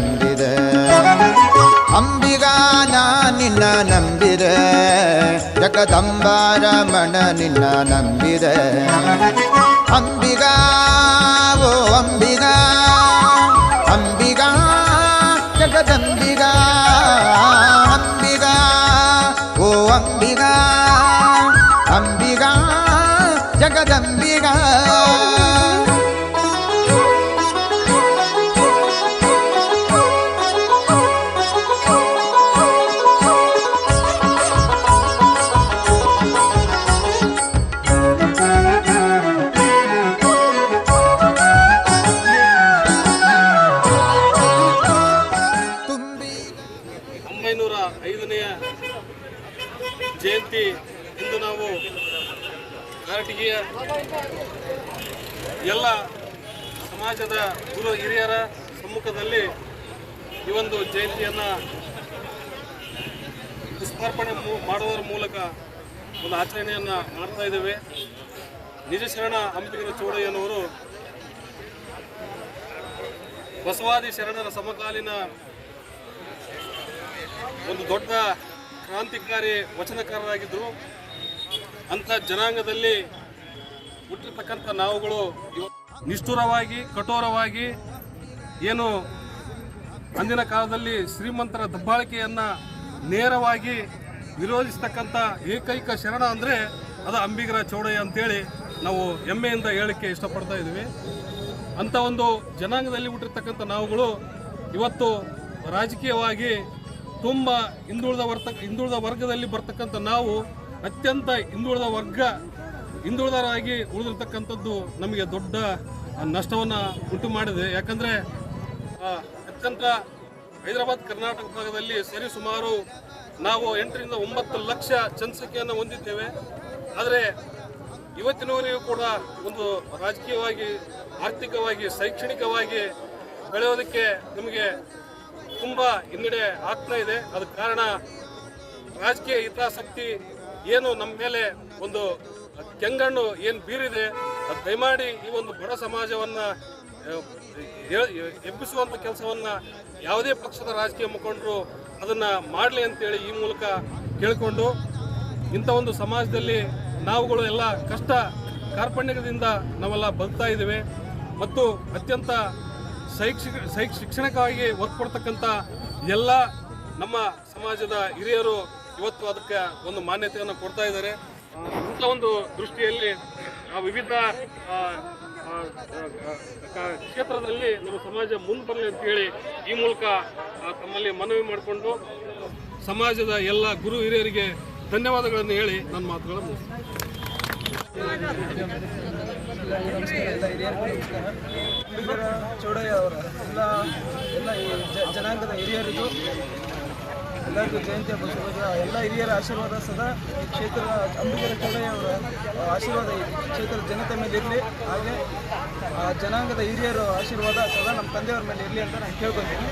ನಂಬಿದೆ ಅಂಬಿಗಾ ನಾ ನಿನ್ನ ನಂಬಿದೆ ಜಗದಂಬಾರಮಣ ನಿನ್ನ ನಂಬಿದೆ ಅಂಬಿಗಾ ಓ ಅಂಬಿಗಾ ಅಂಬಿಗಾ ಜಗದಂಬಿಗಾ ಅಂಬಿಗಾ ಓ ಅಂಬಿಗಾ ಅಂಬಿಗಾ ಜಗದಂಬಿಗಾ ಜಯಂತಿ ಇಂದು ನಾವು ಕಾರಟಗಿಯ ಎಲ್ಲ ಸಮಾಜದ ಗುರು ಹಿರಿಯರ ಸಮ್ಮುಖದಲ್ಲಿ ಈ ಒಂದು ಜಯಂತಿಯನ್ನು ಪುಷ್ಪಾರ್ಪಣೆ ಮಾಡುವುದರ ಮೂಲಕ ಒಂದು ಆಚರಣೆಯನ್ನು ಮಾಡ್ತಾ ಇದ್ದೇವೆ. ನಿಜ ಶರಣ ಅಂಬಿಗರ ಚೌಡಯ್ಯನವರು ಬಸವಾದಿ ಶರಣರ ಸಮಕಾಲೀನ ಒಂದು ದೊಡ್ಡ ಕ್ರಾಂತಿಕಾರಿ ವಚನಕಾರರಾಗಿದ್ದರು. ಅಂಥ ಜನಾಂಗದಲ್ಲಿ ಹುಟ್ಟಿರ್ತಕ್ಕಂಥ ನಾವುಗಳು ನಿಷ್ಠುರವಾಗಿ ಕಠೋರವಾಗಿ ಏನು ಅಂದಿನ ಕಾಲದಲ್ಲಿ ಶ್ರೀಮಂತರ ದಬ್ಬಾಳಿಕೆಯನ್ನು ನೇರವಾಗಿ ವಿರೋಧಿಸ್ತಕ್ಕಂಥ ಏಕೈಕ ಶರಣ ಅಂದರೆ ಅದು ಅಂಬಿಗರ ಚೌಡಯ್ಯ ಅಂತೇಳಿ ನಾವು ಹೆಮ್ಮೆಯಿಂದ ಹೇಳಲಿಕ್ಕೆ ಇಷ್ಟಪಡ್ತಾ ಇದ್ದೀವಿ. ಅಂಥ ಒಂದು ಜನಾಂಗದಲ್ಲಿ ಹುಟ್ಟಿರ್ತಕ್ಕಂಥ ನಾವುಗಳು ಇವತ್ತು ರಾಜಕೀಯವಾಗಿ ತುಂಬ ಹಿಂದುಳಿದ ವರ್ಗದಲ್ಲಿ ಬರ್ತಕ್ಕಂಥ ನಾವು ಅತ್ಯಂತ ಹಿಂದುಳಿದರಾಗಿ ಉಳಿದಿರ್ತಕ್ಕಂಥದ್ದು ನಮಗೆ ದೊಡ್ಡ ನಷ್ಟವನ್ನು ಉಂಟು ಮಾಡಿದೆ. ಯಾಕಂದರೆ ಅತ್ಯಂತ ಹೈದರಾಬಾದ್ ಕರ್ನಾಟಕ ಭಾಗದಲ್ಲಿ ಸರಿಸುಮಾರು ನಾವು 8 ರಿಂದ 9 ಲಕ್ಷ ಜನಸಂಖ್ಯೆಯನ್ನು ಹೊಂದಿದ್ದೇವೆ. ಆದರೆ ಇವತ್ತಿನವರೆಗೂ ಕೂಡ ಒಂದು ರಾಜಕೀಯವಾಗಿ, ಆರ್ಥಿಕವಾಗಿ, ಶೈಕ್ಷಣಿಕವಾಗಿ ಬೆಳೆಯೋದಕ್ಕೆ ನಮಗೆ ತುಂಬ ಹಿನ್ನಡೆ ಆಗ್ತಾ ಇದೆ. ಅದಕ್ಕೆ ಕಾರಣ ರಾಜಕೀಯ ಹಿತಾಸಕ್ತಿ ಏನು ನಮ್ಮ ಮೇಲೆ ಒಂದು ಕೆಂಗಣ್ಣು ಏನು ಬೀರಿದೆ, ಅದು ದಯಮಾಡಿ ಈ ಒಂದು ಬಡ ಸಮಾಜವನ್ನು ಎಬ್ಬಿಸುವಂಥ ಕೆಲಸವನ್ನು ಯಾವುದೇ ಪಕ್ಷದ ರಾಜಕೀಯ ಮುಖಂಡರು ಅದನ್ನು ಮಾಡಲಿ ಅಂತೇಳಿ ಈ ಮೂಲಕ ಕೇಳಿಕೊಂಡು, ಇಂಥ ಒಂದು ಸಮಾಜದಲ್ಲಿ ನಾವುಗಳು ಎಲ್ಲ ಕಷ್ಟ ಕಾರ್ಪಣ್ಯದಿಂದ ನಾವೆಲ್ಲ ಬದುಕ್ತಾ ಇದ್ದೇವೆ ಮತ್ತು ಅತ್ಯಂತ ಶಿಕ್ಷಣಕ್ಕಾಗಿ ಒತ್ತು ಕೊಡ್ತಕ್ಕಂಥ ಎಲ್ಲ ನಮ್ಮ ಸಮಾಜದ ಹಿರಿಯರು ಇವತ್ತು ಅದಕ್ಕೆ ಒಂದು ಮಾನ್ಯತೆಯನ್ನು ಕೊಡ್ತಾ ಇದ್ದಾರೆ. ಇಂಥ ಒಂದು ದೃಷ್ಟಿಯಲ್ಲಿ ವಿವಿಧ ಕ್ಷೇತ್ರದಲ್ಲಿ ನಮ್ಮ ಸಮಾಜ ಮುಂದೆ ಬರಲಿ ಅಂತೇಳಿ ಈ ಮೂಲಕ ತಮ್ಮಲ್ಲಿ ಮನವಿ ಮಾಡಿಕೊಂಡು ಸಮಾಜದ ಎಲ್ಲ ಗುರು ಹಿರಿಯರಿಗೆ ಧನ್ಯವಾದಗಳನ್ನು ಹೇಳಿ ನನ್ನ ಮಾತುಗಳನ್ನು ಮುಗಿಸ್ತೀನಿ. ಅಂಬಿಗರ ಚೌಡಯ್ಯ ಅವರ ಎಲ್ಲ ಜನಾಂಗದ ಹಿರಿಯರಿಗೂ ಎಲ್ಲರಿಗೂ ಜಯಂತಿ ಹಬ್ಬ ಶುಭ. ಎಲ್ಲ ಹಿರಿಯರ ಆಶೀರ್ವಾದ ಸದಾ ಈ ಕ್ಷೇತ್ರದ ಅಂಬಿಗರ ಚೌಡಯ್ಯ ಅವರ ಆಶೀರ್ವಾದ ಈ ಕ್ಷೇತ್ರದ ಜನತೆ ಮೇಲೆ ಇರಲಿ. ಹಾಗೆ ಆ ಜನಾಂಗದ ಹಿರಿಯರ ಆಶೀರ್ವಾದ ಸದಾ ನಮ್ಮ ತಂದೆಯವರ ಮೇಲೆ ಇರಲಿ ಅಂತ ನಾನು ಕೇಳ್ಕೊತೀನಿ.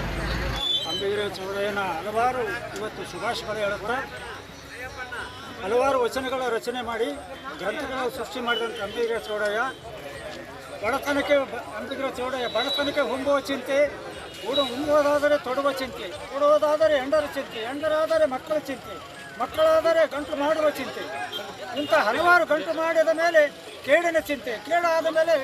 ಅಂಬಿಗರ ಚೌಡಯ್ಯನ ಹಲವಾರು ಇವತ್ತು ಶುಭಾಶಯಗಳು ಹೇಳುತ್ತಾ ಹಲವಾರು ವಚನಗಳ ರಚನೆ ಮಾಡಿ ಗ್ರಂಥಗಳ ಸೃಷ್ಟಿ ಮಾಡಿದಂಥ ಅಂಬಿಗರ ಚೌಡಯ್ಯ ಅಂಬಿಗರ ಚೌಡಯ್ಯ ಬಡತನಕ್ಕೆ ಹೊಂಬುವ ಚಿಂತೆ, ಉಣ್ಣುವುದಾದರೆ ತೊಡುವ ಚಿಂತೆ, ತೊಡುವುದಾದರೆ ಹೆಂಡರ ಚಿಂತೆ, ಹೆಂಡರಾದರೆ ಮಕ್ಕಳ ಚಿಂತೆ, ಮಕ್ಕಳಾದರೆ ಗಂಟು ಮಾಡುವ ಚಿಂತೆ. ಇಂಥ ಹಲವಾರು ಗಂಟು ಮಾಡಿದ ಮೇಲೆ ಕೇಡಿನ ಚಿಂತೆ, ಕೇಡಾದ ಮೇಲೆ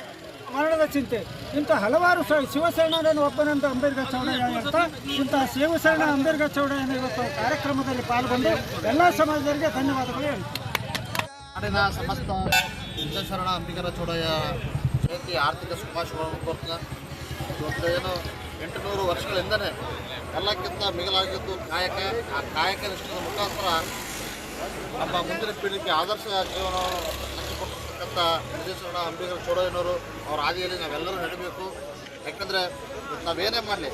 ಮರಣದ ಚಿಂತೆ. ಇಂಥ ಹಲವಾರು ಶಿವಸೇನನ ಒಬ್ಬನಂತ ಅಂಬೇಡ್ಕರ್ ಚೌಡಯ್ಯ ಅಂತ ಇಂತಹ ಶಿವಸೇನ ಅಂಬೇಡ್ಕರ್ ಚೌಡಯ್ಯನ ಇವತ್ತು ಕಾರ್ಯಕ್ರಮದಲ್ಲಿ ಪಾಲ್ಗೊಂಡು ಎಲ್ಲ ಸಮಾಜದವರಿಗೆ ಧನ್ಯವಾದಗಳು ಹೇಳ್ತೀನಿ. ನಾಡಿನ ಸಮಸ್ತ ನಿಜ ಶರಣ ಅಂಬಿಗರ ಚೌಡಯ್ಯ ಜಯಂತಿ ಆರ್ಥಿಕ ಶುಭಾಶಯಗಳನ್ನು ಕೋರ್ತದೆ. ಇವತ್ತು ಏನು 800 ವರ್ಷಗಳಿಂದಲೇ ಎಲ್ಲಕ್ಕಿಂತ ಮಿಗಿಲಾಗಿದ್ದು ಕಾಯಕ. ಆ ಕಾಯಕ ನಿಷ್ಠದ ಮುಖಾಂತರ ನಮ್ಮ ಮುಂದಿನ ಪೀಳಿಗೆ ಆದರ್ಶ ಜೀವನವನ್ನು ನಡೆಸಿಕೊಟ್ಟಿರ್ತಕ್ಕಂಥ ನಿಜ ಶರಣ ಅಂಬಿಗರ ಚೌಡಯ್ಯನವರು ಅವರ ಹಾದಿಯಲ್ಲಿ ನಾವೆಲ್ಲರೂ ನಡೀಬೇಕು. ಯಾಕಂದರೆ ನಾವೇನೇ ಮಾಡಲಿ,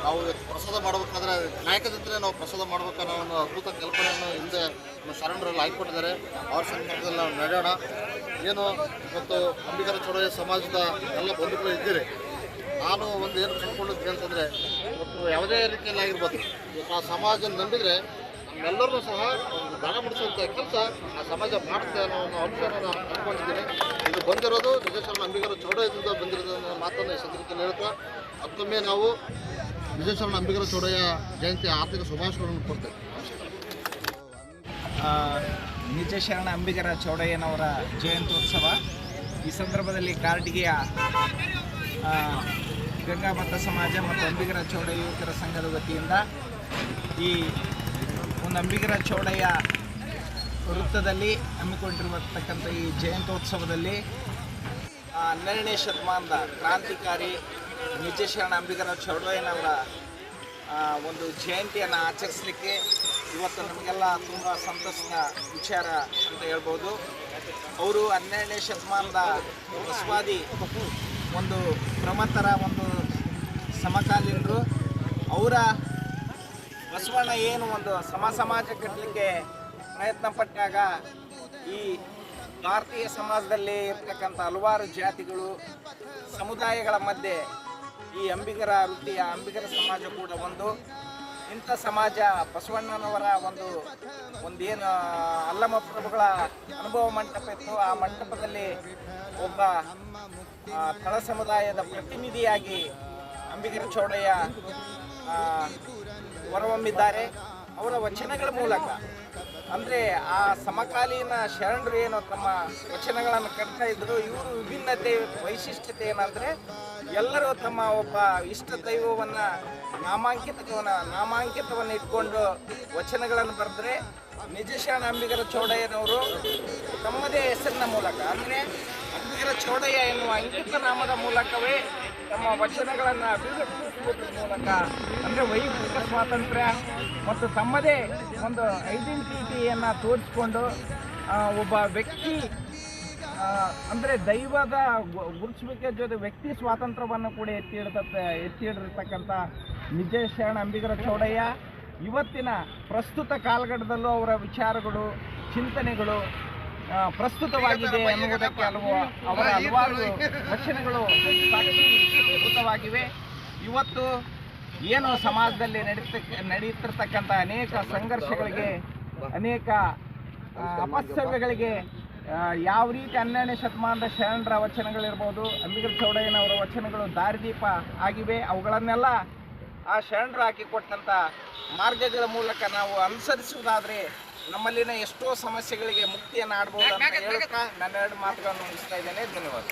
ನಾವು ಪ್ರಸಾದ ಮಾಡಬೇಕಾದ್ರೆ ನಾಯಕದಿಂದಲೇ ನಾವು ಪ್ರಸಾದ ಮಾಡಬೇಕನ್ನೋ ಒಂದು ಅದ್ಭುತ ಕಲ್ಪನೆಯನ್ನು ಹಿಂದೆ ನಮ್ಮ ಶರಣರಲ್ಲಿ ಹಾಕಿಕೊಟ್ಟಿದ್ದಾರೆ. ಅವ್ರ ಸಂದರ್ಭದಲ್ಲಿ ನಾವು ನಡೆಯೋಣ. ಏನು ಇವತ್ತು ಅಂಬಿಗರ ಚೌಡಯ್ಯ ಸಮಾಜದ ಎಲ್ಲ ಬಂಧುಗಳು ಇದ್ದೀರಿ. ನಾನು ಒಂದು ಏನು ಕಂಡುಕೊಂಡಿದ್ದೆ ಅಂತಂದರೆ, ಇವತ್ತು ಯಾವುದೇ ರೀತಿಯಲ್ಲಿ ಆಗಿರ್ಬೋದು, ಇವತ್ತು ಆ ಸಮಾಜ ನಂಬಿದರೆ ನಮ್ಮೆಲ್ಲರೂ ಸಹ ಒಂದು ದಾನ ಮಾಡಿಸುವಂಥ ಕೆಲಸ ಆ ಸಮಾಜ ಮಾಡುತ್ತೆ ಅನ್ನೋ ಒಂದು ಅಂಶನ ನಾನು ಕಂಡುಕೊಂಡಿದ್ದೀನಿ. ಇದು ಬಂದಿರೋದು ನಿಜ ಶರಣ ಅಂಬಿಗರ ಚೌಡಯ್ಯದಿಂದ ಬಂದಿರೋದು ಅನ್ನೋ ಮಾತನ್ನು ಈ ಸಂದರ್ಭದಲ್ಲಿ ಹೇಳ್ತಾ, ಮತ್ತೊಮ್ಮೆ ನಾವು ನಿಜಶರಣ ಅಂಬಿಗರ ಚೌಡಯ್ಯ ಜಯಂತಿ ಆರ್ಥಿಕ ಶುಭಾಶಯಗಳನ್ನು ಕೊಡ್ತೇವೆ. ನಿಜ ಶರಣ ಅಂಬಿಗರ ಚೌಡಯ್ಯನವರ ಜಯಂತ್ಯೋತ್ಸವ ಈ ಸಂದರ್ಭದಲ್ಲಿ ಕಾರಟಗಿಯ ಗಂಗಾಮತ ಸಮಾಜ ಮತ್ತು ಅಂಬಿಗರ ಚೌಡಯ್ಯ ಯುವಕರ ಸಂಘದ ವತಿಯಿಂದ ಈ ಒಂದು ಅಂಬಿಗರ ಚೌಡಯ್ಯ ವೃತ್ತದಲ್ಲಿ ಹಮ್ಮಿಕೊಂಡಿರತಕ್ಕಂಥ ಈ ಜಯಂತ್ಯೋತ್ಸವದಲ್ಲಿ 12ನೇ ಶತಮಾನದ ಕ್ರಾಂತಿಕಾರಿ ನಿಜ ಶರಣ ಅಂಬಿಗರ ಚೌಡಯ್ಯನವರ ಒಂದು ಜಯಂತಿಯನ್ನು ಆಚರಿಸಲಿಕ್ಕೆ ಇವತ್ತು ನಮಗೆಲ್ಲ ತುಂಬ ಸಂತಸದ ವಿಚಾರ ಅಂತ ಹೇಳ್ಬೋದು. ಅವರು 12ನೇ ಶತಮಾನದ ಬಸವಾದಿ ಒಂದು ಪ್ರಮಥರ ಒಂದು ಸಮಕಾಲೀನರು. ಅವರ ಬಸವಣ್ಣ ಏನು ಒಂದು ಸಮಾಜ ಕಟ್ಟಲಿಕ್ಕೆ ಪ್ರಯತ್ನ ಪಟ್ಟಾಗ ಈ ಭಾರತೀಯ ಸಮಾಜದಲ್ಲಿ ಇರ್ತಕ್ಕಂಥ ಹಲವಾರು ಜಾತಿಗಳು ಸಮುದಾಯಗಳ ಮಧ್ಯೆ ಈ ಅಂಬಿಗರ ವೃತ್ತಿಯ ಅಂಬಿಗರ ಸಮಾಜ ಕೂಡ ಒಂದು. ಇಂಥ ಸಮಾಜ ಬಸವಣ್ಣನವರ ಒಂದೇನು ಅಲ್ಲಮ ಪ್ರಭುಗಳ ಅನುಭವ ಮಂಟಪ ಇತ್ತು. ಆ ಮಂಟಪದಲ್ಲಿ ಒಬ್ಬ ತಳ ಸಮುದಾಯದ ಪ್ರತಿನಿಧಿಯಾಗಿ ಅಂಬಿಗರ ಚೌಡಯ್ಯ ಹೊರಹೊಮ್ಮಿದ್ದಾರೆ. ಅವರ ವಚನಗಳ ಮೂಲಕ ಅಂದರೆ ಆ ಸಮಕಾಲೀನ ಶರಣರು ಏನು ತಮ್ಮ ವಚನಗಳನ್ನು ಕಟ್ತಾ ಇದ್ರು, ಇವರು ವೈಶಿಷ್ಟ್ಯತೆ ಏನಂದರೆ ಎಲ್ಲರೂ ತಮ್ಮ ಒಬ್ಬ ಇಷ್ಟ ದೈವವನ್ನು ನಾಮಾಂಕಿತವನ್ನು ಇಟ್ಕೊಂಡು ವಚನಗಳನ್ನು ಬರೆದ್ರೆ, ನಿಜ ಶರಣ ಅಂಬಿಗರ ಚೌಡಯ್ಯನವರು ತಮ್ಮದೇ ಹೆಸರಿನ ಮೂಲಕ ಅಂದರೆ ಅಂಬಿಗರ ಚೌಡಯ್ಯ ಎನ್ನುವ ಅಂಕಿತ ನಾಮದ ಮೂಲಕವೇ ತಮ್ಮ ವಚನಗಳನ್ನು ಅಭಿವ್ಯಕ್ತಿಸುವುದರ ಮೂಲಕ ಅಂದರೆ ವೈಯಕ್ತಿಕ ಸ್ವಾತಂತ್ರ್ಯ ಮತ್ತು ತಮ್ಮದೇ ಒಂದು ಐಡೆಂಟಿಟಿಯನ್ನು ತೋರಿಸ್ಕೊಂಡು ಒಬ್ಬ ವ್ಯಕ್ತಿ ಅಂದರೆ ದೈವದ ಗುರುತಿಸುವಿಕೆ ಜೊತೆ ವ್ಯಕ್ತಿ ಸ್ವಾತಂತ್ರ್ಯವನ್ನು ಕೂಡ ಎತ್ತಿಡಿರ್ತಕ್ಕಂಥ ನಿಜ ಶರಣ ಅಂಬಿಗರ ಚೌಡಯ್ಯ ಇವತ್ತಿನ ಪ್ರಸ್ತುತ ಕಾಲಘಟ್ಟದಲ್ಲೂ ಅವರ ವಿಚಾರಗಳು ಚಿಂತನೆಗಳು ಪ್ರಸ್ತುತವಾಗಿದೆ ಅನ್ನುವುದಕ್ಕೆ ಅವರ ಹಲವಾರು ವಚನಗಳು ಸಾಕ್ಷೀಭೂತವಾಗಿವೆ. ಇವತ್ತು ಏನು ಸಮಾಜದಲ್ಲಿ ನಡೆಯುತ್ತಿರ್ತಕ್ಕಂಥ ಅನೇಕ ಸಂಘರ್ಷಗಳಿಗೆ, ಅನೇಕ ಅಪಸವ್ಯಗಳಿಗೆ ಯಾವ ರೀತಿ 12ನೇ ಶತಮಾನದ ಶರಣರ ವಚನಗಳಿರ್ಬೋದು, ಅಂಬಿಗರ ಚೌಡಯ್ಯನವರ ವಚನಗಳು ದಾರಿದೀಪ ಆಗಿವೆ. ಅವುಗಳನ್ನೆಲ್ಲ ಆ ಶರಣರು ಹಾಕಿಕೊಟ್ಟಂಥ ಮಾರ್ಗಗಳ ಮೂಲಕ ನಾವು ಅನುಸರಿಸುವುದಾದರೆ ನಮ್ಮಲ್ಲಿನ ಎಷ್ಟೋ ಸಮಸ್ಯೆಗಳಿಗೆ ಮುಕ್ತಿಯನ್ನು ಆಡ್ಬೋದು ಅಂತ ಹೇಳುತ್ತಾ ನನ್ನ 2 ಮಾತುಗಳನ್ನು ಮುಗಿಸ್ತಾ ಇದ್ದೇನೆ. ಧನ್ಯವಾದ.